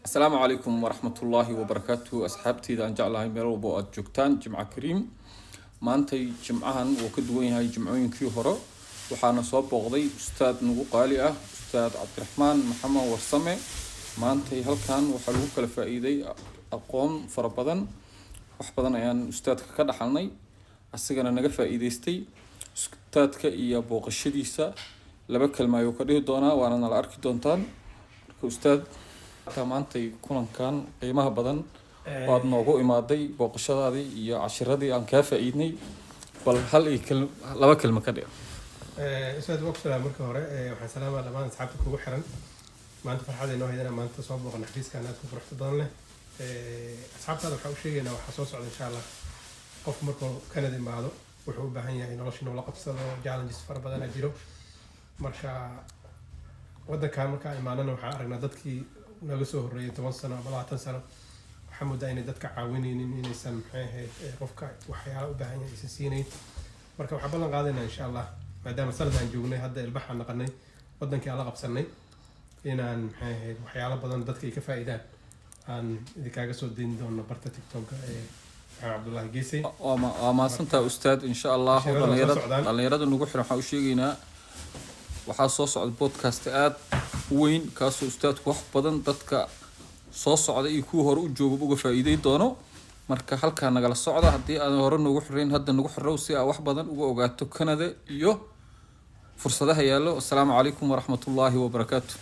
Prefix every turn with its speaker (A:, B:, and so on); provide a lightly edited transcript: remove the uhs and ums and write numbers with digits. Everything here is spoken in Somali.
A: السلام عليكم ورحمة الله وبركاته أصحابتي إذا أنجع الله ميرو بو أجوكتان جمعة كريم ما أنتي جمعهن وكدوين هاي جمعوين كيو هرو وحانا صوب بغضي أستاذ نقو قالئة أستاذ عبد الرحمن محمد ورسمي ما أنتي هل كان وحلوك لفائدي أقوم فربضن وحبضن أيان أستاذ كده حالني أسيقنا نقل فائديستي أستاذ كإيا بوغ الشديسة لبكل ما يوكريه دونا وانا الأركي دونتان أستاذ maantay kulankan qiimaha badan waad noogu imaaday booqashadaadii iyo cashiradii aan ka faa'iidnay bal hal iyo laba kelmo ka dhig
B: ustaad waqtiga marka hore waxaan salaamayaa dhamaan asxaabta kugu xiran maanta farxad inoo haydana maanta soo booqan xafiiskan aad ku faraxdo badan leh asxaabtaada waxa uu sheegaynaa waxa soo socda insha Allah qof markuu Canada imaado wuxuu u baahan yahay nolosha inuu la qabsado challenges fara badan ay jiro marka wadankan marka imaanana waxaan aragnaa dadkii naga soo horeeyay 10 sano ama 20 sano waxaan moodaa inay dadka caawinaynin inaysan qofka waxyaalo u baahan yahay aysan siinayn marka waxaan ballan qaadaynaa insha Allah maadaama sanadaan joognay hadda ilbaxaan naqanay wadankii aan la qabsanay inaan waxyaalo badan dadka ay ka faa'iidaan aan idinkaga soo deyn doono barta TikTok Abdullahi Geesay
A: ma santa ustaad insha Allah dhalinyarada nagu xiran waxa uu sheegaynaa waxaa soo socda podcast aad weyn kaasoo ustaadku wax badan dadka soo socda iyo kuwa hore u jooga uga faa'iideyn doono marka halka nagala socda hadii aan hore nagu xireen hadda nagu xirrow si aan wax badan uga ogaato Canada iyo fursadaha yaalo. Assalaamu calaykum wa rahmatullaahi wa barakaatuh.